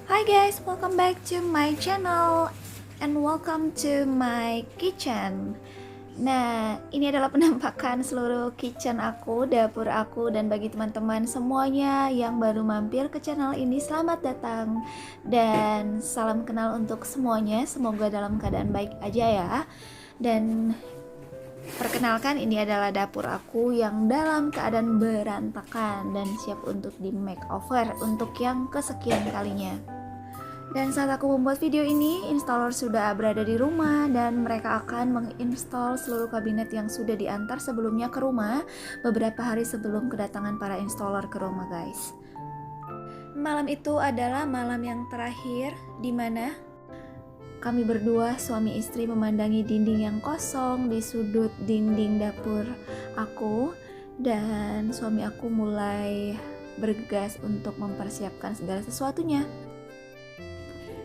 Hi guys, welcome back to my channel and welcome to my kitchen. Nah, ini adalah penampakan seluruh kitchen aku, dapur aku, dan bagi teman-teman semuanya yang baru mampir ke channel ini, selamat datang dan salam kenal untuk semuanya. Semoga dalam keadaan baik aja ya. Dan perkenalkan, ini adalah dapur aku yang dalam keadaan berantakan dan siap untuk di makeover untuk yang kesekian kalinya. Dan saat aku membuat video ini, installer sudah berada di rumah dan mereka akan menginstall seluruh kabinet yang sudah diantar sebelumnya ke rumah beberapa hari sebelum kedatangan para installer ke rumah, guys. Malam itu adalah malam yang terakhir di mana kami berdua suami istri memandangi dinding yang kosong di sudut dinding dapur aku, dan suami aku mulai bergegas untuk mempersiapkan segala sesuatunya.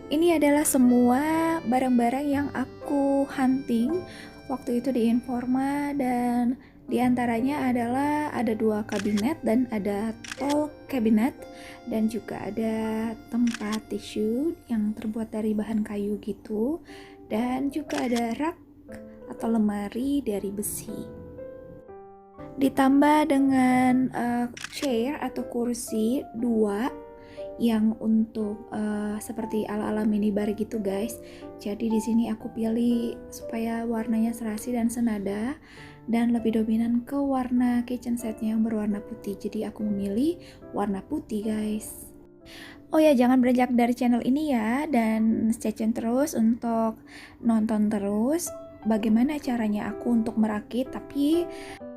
Ini adalah semua barang-barang yang aku hunting waktu itu di Informa, dan diantaranya adalah ada 2 kabinet dan ada tall cabinet, dan juga ada tempat tisu yang terbuat dari bahan kayu gitu, dan juga ada rak atau lemari dari besi. Ditambah dengan chair atau kursi 2 yang untuk seperti ala-ala minibar gitu, guys. Jadi di sini aku pilih supaya warnanya serasi dan senada dan lebih dominan ke warna kitchen setnya yang berwarna putih. Jadi aku memilih warna putih, guys. Oh ya, jangan beranjak dari channel ini ya, dan stay tune terus untuk nonton terus bagaimana caranya aku untuk merakit. Tapi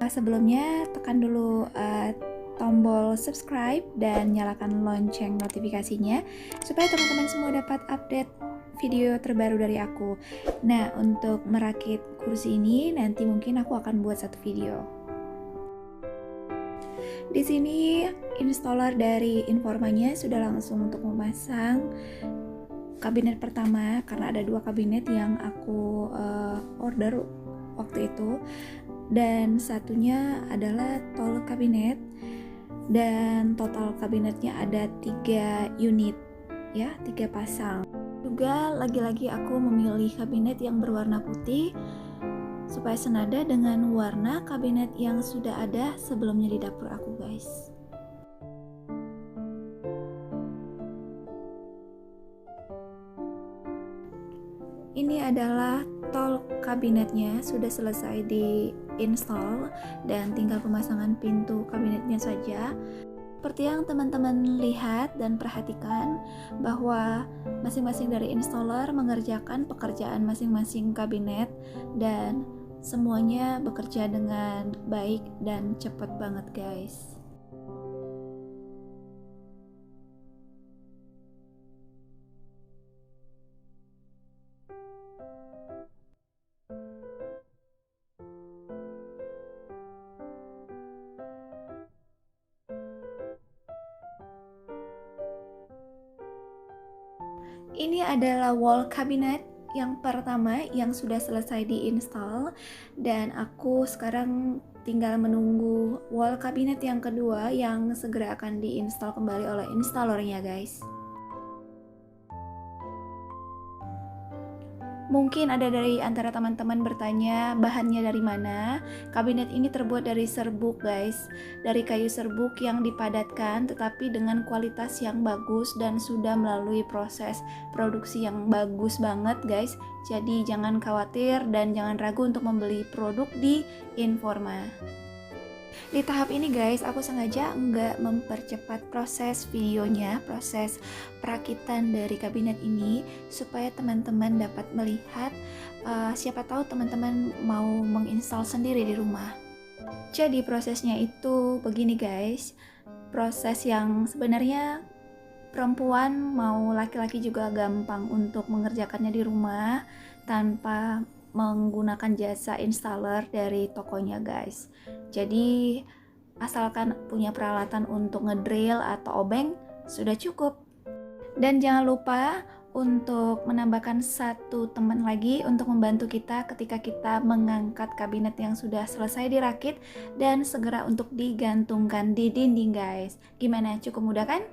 sebelumnya tekan dulu tombol subscribe dan nyalakan lonceng notifikasinya supaya teman-teman semua dapat update video terbaru dari aku. Nah, untuk merakit kursi ini nanti mungkin aku akan buat satu video. Di sini installer dari Informanya sudah langsung untuk memasang kabinet pertama, karena ada 2 kabinet yang aku order waktu itu, dan satunya adalah tall kabinet, dan total kabinetnya ada 3 unit ya, 3 pasang. Juga lagi-lagi aku memilih kabinet yang berwarna putih supaya senada dengan warna kabinet yang sudah ada sebelumnya di dapur aku, guys. Ini adalah tall kabinetnya, sudah selesai di install dan tinggal pemasangan pintu kabinetnya saja. Seperti yang teman-teman lihat dan perhatikan bahwa masing-masing dari installer mengerjakan pekerjaan masing-masing kabinet dan semuanya bekerja dengan baik dan cepat banget, guys. Ini adalah wall cabinet yang pertama yang sudah selesai diinstal, dan aku sekarang tinggal menunggu wall cabinet yang kedua yang segera akan diinstal kembali oleh installernya, guys. Mungkin ada dari antara teman-teman bertanya bahannya dari mana. Kabinet ini terbuat dari serbuk, guys. Dari kayu serbuk yang dipadatkan tetapi dengan kualitas yang bagus dan sudah melalui proses produksi yang bagus banget, guys. Jadi jangan khawatir dan jangan ragu untuk membeli produk di Informa. Di tahap ini, guys, aku sengaja nggak mempercepat proses videonya, proses perakitan dari kabinet ini, supaya teman-teman dapat melihat, siapa tahu teman-teman mau menginstal sendiri di rumah. Jadi prosesnya itu begini, guys, proses yang sebenarnya perempuan mau laki-laki juga gampang untuk mengerjakannya di rumah tanpa menggunakan jasa installer dari tokonya, guys. Jadi asalkan punya peralatan untuk ngedrill atau obeng sudah cukup. Dan jangan lupa untuk menambahkan satu teman lagi untuk membantu kita ketika kita mengangkat kabinet yang sudah selesai dirakit dan segera untuk digantungkan di dinding, guys. Gimana, cukup mudah kan?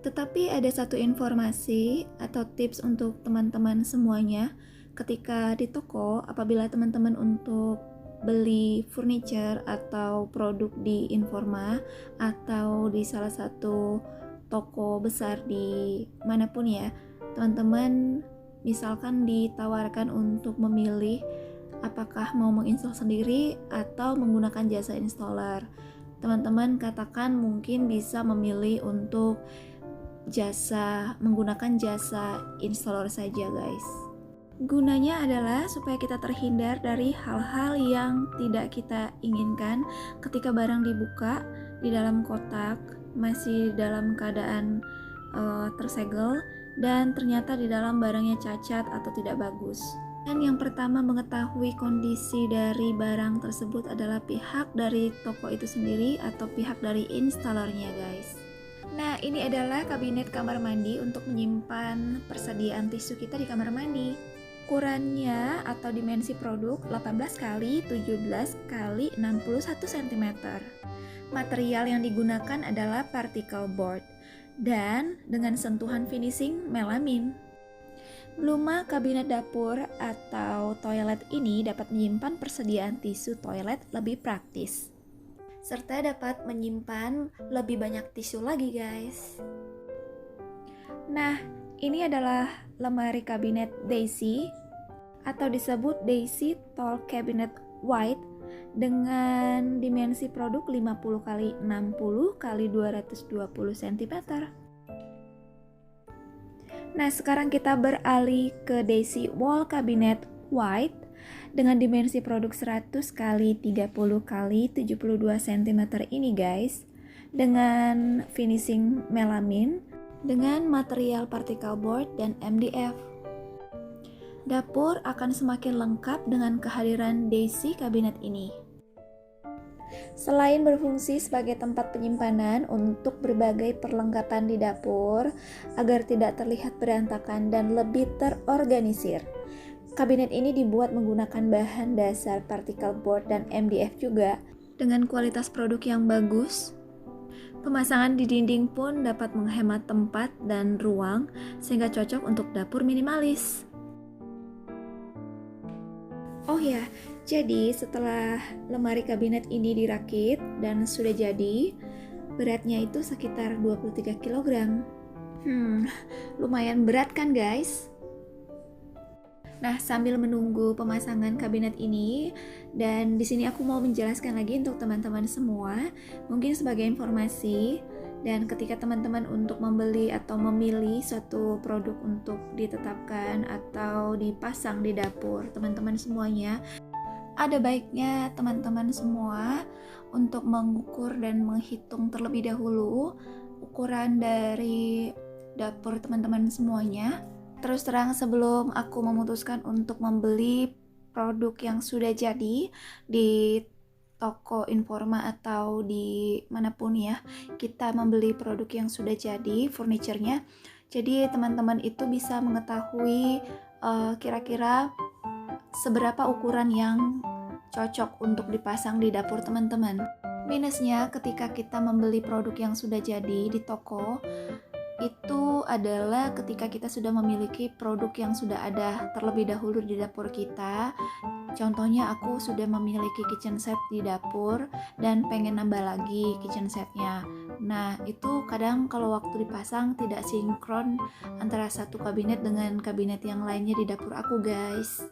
Tetapi ada satu informasi atau tips untuk teman-teman semuanya. Ketika di toko, apabila teman-teman untuk beli furniture atau produk di Informa atau di salah satu toko besar di manapun ya, teman-teman misalkan ditawarkan untuk memilih apakah mau menginstal sendiri atau menggunakan jasa installer. Teman-teman katakan mungkin bisa memilih untuk menggunakan jasa installer saja guys. Gunanya adalah supaya kita terhindar dari hal-hal yang tidak kita inginkan ketika barang dibuka di dalam kotak masih dalam keadaan tersegel dan ternyata di dalam barangnya cacat atau tidak bagus. Dan yang pertama mengetahui kondisi dari barang tersebut adalah pihak dari toko itu sendiri atau pihak dari installernya guys. Nah, ini adalah kabinet kamar mandi untuk menyimpan persediaan tisu kita di kamar mandi. Ukurannya atau dimensi produk 18 x 17 x 61 cm. Material yang digunakan adalah particle board dan dengan sentuhan finishing melamin. Bluma kabinet dapur atau toilet ini dapat menyimpan persediaan tisu toilet lebih praktis, serta dapat menyimpan lebih banyak tisu lagi guys. Nah, ini adalah lemari kabinet Daisy atau disebut Daisy Tall Cabinet White dengan dimensi produk 50 x 60 x 220 cm. Nah, sekarang kita beralih ke Daisy Wall Cabinet White dengan dimensi produk 100 x 30 x 72 cm ini guys, dengan finishing melamin dengan material particle board dan MDF. Dapur akan semakin lengkap dengan kehadiran Daisy kabinet ini. Selain berfungsi sebagai tempat penyimpanan untuk berbagai perlengkapan di dapur agar tidak terlihat berantakan dan lebih terorganisir, kabinet ini dibuat menggunakan bahan dasar particle board dan MDF juga dengan kualitas produk yang bagus. Pemasangan di dinding pun dapat menghemat tempat dan ruang sehingga cocok untuk dapur minimalis. Oh ya, jadi setelah lemari kabinet ini dirakit dan sudah jadi, beratnya itu sekitar 23 kg. Lumayan berat kan guys? Nah, sambil menunggu pemasangan kabinet ini, dan di sini aku mau menjelaskan lagi untuk teman-teman semua, mungkin sebagai informasi. Dan ketika teman-teman untuk membeli atau memilih suatu produk untuk ditetapkan atau dipasang di dapur teman-teman semuanya, ada baiknya teman-teman semua untuk mengukur dan menghitung terlebih dahulu ukuran dari dapur teman-teman semuanya. Terus terang, sebelum aku memutuskan untuk membeli produk yang sudah jadi di toko Informa atau di manapun ya, kita membeli produk yang sudah jadi furniturnya. Jadi teman-teman itu bisa mengetahui kira-kira seberapa ukuran yang cocok untuk dipasang di dapur teman-teman. Minusnya ketika kita membeli produk yang sudah jadi di toko itu adalah ketika kita sudah memiliki produk yang sudah ada terlebih dahulu di dapur kita. Contohnya aku sudah memiliki kitchen set di dapur dan pengen nambah lagi kitchen setnya. Nah, itu kadang kalau waktu dipasang tidak sinkron antara satu kabinet dengan kabinet yang lainnya di dapur aku guys.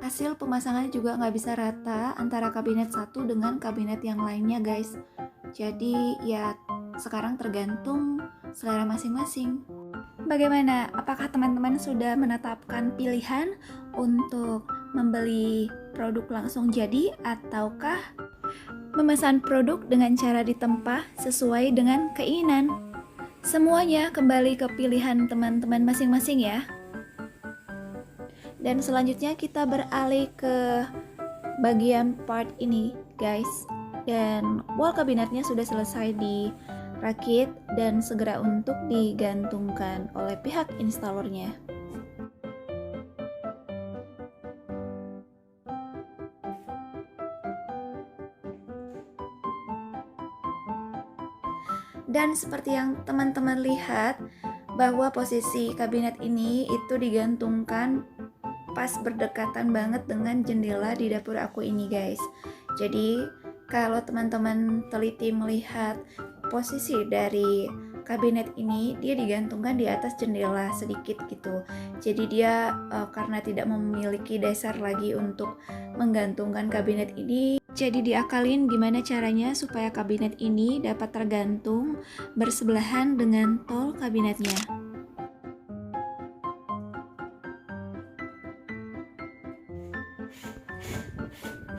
Hasil pemasangannya juga nggak bisa rata antara kabinet satu dengan kabinet yang lainnya guys. Jadi ya sekarang tergantung selera masing-masing. Bagaimana? Apakah teman-teman sudah menetapkan pilihan untuk membeli produk langsung jadi ataukah memesan produk dengan cara ditempah sesuai dengan keinginan? Semuanya kembali ke pilihan teman-teman masing-masing ya. Dan selanjutnya kita beralih ke bagian part ini guys. Dan wall kabinetnya sudah selesai dirakit dan segera untuk digantungkan oleh pihak installernya. Dan seperti yang teman-teman lihat, bahwa posisi kabinet ini itu digantungkan pas berdekatan banget dengan jendela di dapur aku ini guys. Jadi kalau teman-teman teliti melihat posisi dari kabinet ini, dia digantungkan di atas jendela sedikit gitu. Jadi dia karena tidak memiliki dasar lagi untuk menggantungkan kabinet ini, jadi diakalin gimana caranya supaya kabinet ini dapat tergantung bersebelahan dengan tol kabinetnya.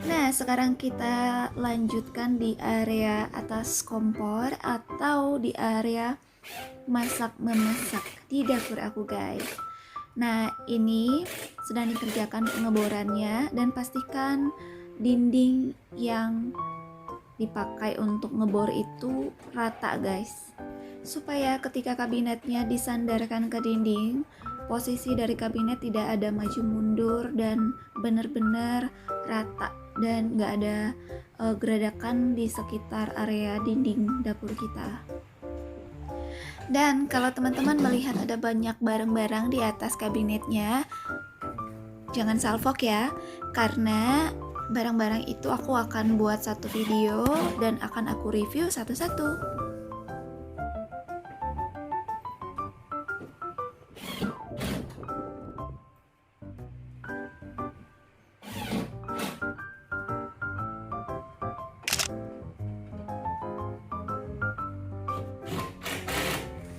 Nah, sekarang kita lanjutkan di area atas kompor atau di area masak-memasak di dapur aku guys. Nah, ini sedang dikerjakan pengeborannya dan pastikan dinding yang dipakai untuk ngebor itu rata guys. Supaya ketika kabinetnya disandarkan ke dinding, posisi dari kabinet tidak ada maju mundur dan benar-benar rata dan nggak ada geradakan di sekitar area dinding dapur kita. Dan kalau teman-teman melihat ada banyak barang-barang di atas kabinetnya, jangan salfok ya, karena barang-barang itu aku akan buat satu video dan akan aku review satu-satu.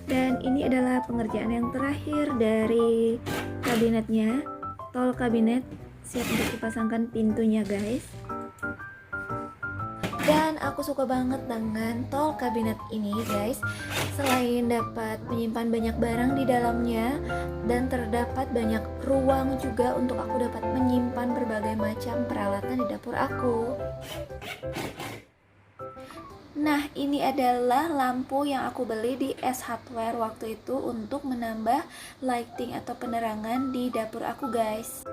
Dan ini adalah pengerjaan yang terakhir dari kabinetnya. Tol kabinet siap untuk dipasangkan pintunya guys. Dan aku suka banget dengan tol kabinet ini guys. Selain dapat menyimpan banyak barang di dalamnya dan terdapat banyak ruang juga untuk aku dapat menyimpan berbagai macam peralatan di dapur aku. Nah, ini adalah lampu yang aku beli di S Hardware waktu itu untuk menambah lighting atau penerangan di dapur aku guys.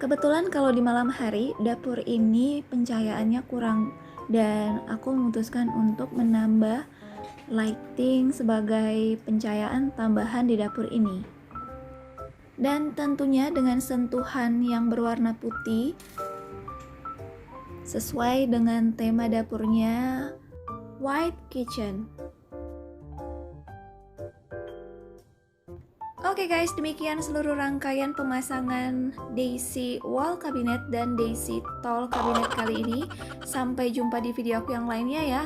Kebetulan kalau di malam hari dapur ini pencahayaannya kurang dan aku memutuskan untuk menambah lighting sebagai pencahayaan tambahan di dapur ini. Dan tentunya dengan sentuhan yang berwarna putih sesuai dengan tema dapurnya White Kitchen. Oke guys, demikian seluruh rangkaian pemasangan Daisy wall cabinet dan Daisy tall cabinet kali ini. Sampai jumpa di video aku yang lainnya ya.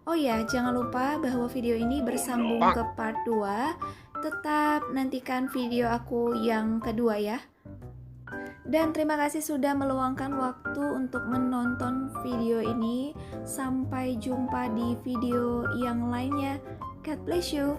Oh ya, jangan lupa bahwa video ini bersambung ke part 2. Tetap nantikan video aku yang kedua ya. Dan terima kasih sudah meluangkan waktu untuk menonton video ini. Sampai jumpa di video yang lainnya. God bless you.